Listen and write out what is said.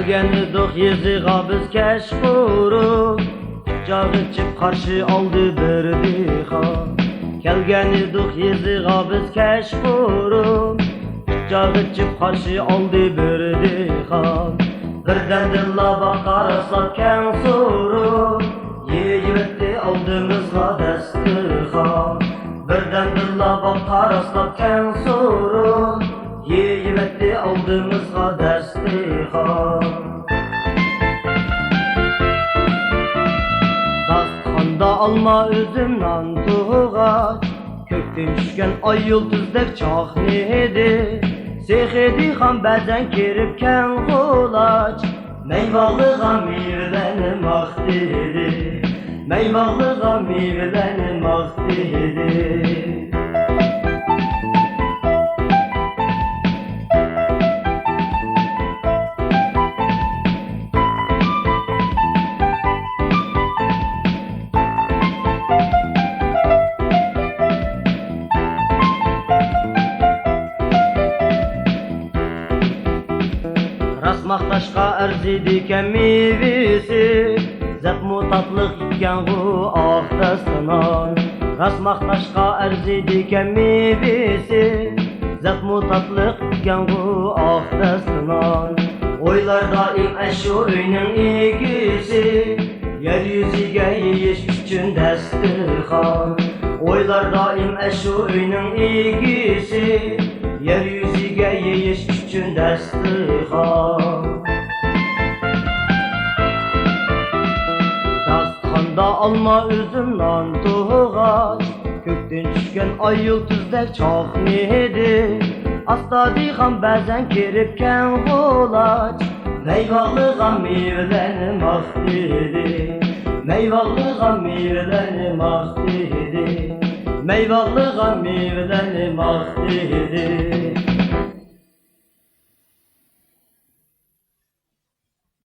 Gelgen idik yeziğa biz keş kurup, Cağı içip karşı aldı bir dihan. Gelgen idik yeziğa biz keş kurup, Cağı içip karşı aldı bir dihan. Birden dilla bakar ıslatken sorup, Yiyivetti aldığımızla destirhan. Birden dilla bakar ıslatken sorup, Yiyivetti aldığımızla destirhan. Dasthanda alma üzümden tuğaç, Kökten düşken ay yıldızdek çahnedi. Seyhedi han bəzən kiribkən qulaç, Meyvalığa meyvələnim ax dedi, Meyvalığa meyvələnim ax dedi. Rasmaqtaşqa ərziydiken meyvesi, Zəqmu tatlıq itkən bu ax dəstənan. Rasmaqtaşqa ərziydiken meyvesi, Zəqmu tatlıq itkən bu ax dəstənan. Oylar daim əşu öyünün igisi, Yeryüzüge yiyiş üçün dəstirxan. Oylar daim əşu öyünün igisi, Yeryüzüge yiyiş üçün dəstirxan. Dasthanda alma üzümden tuğaç, Kökten düşken ay yıldızdek çahnedi. Asta dihan bəzən kiribkən qulaç, Meyvalığa meyvələnim ax dedi, Meyvalığa meyvələnim ax dedi, Meyvalığa meyvələnim ax dedi.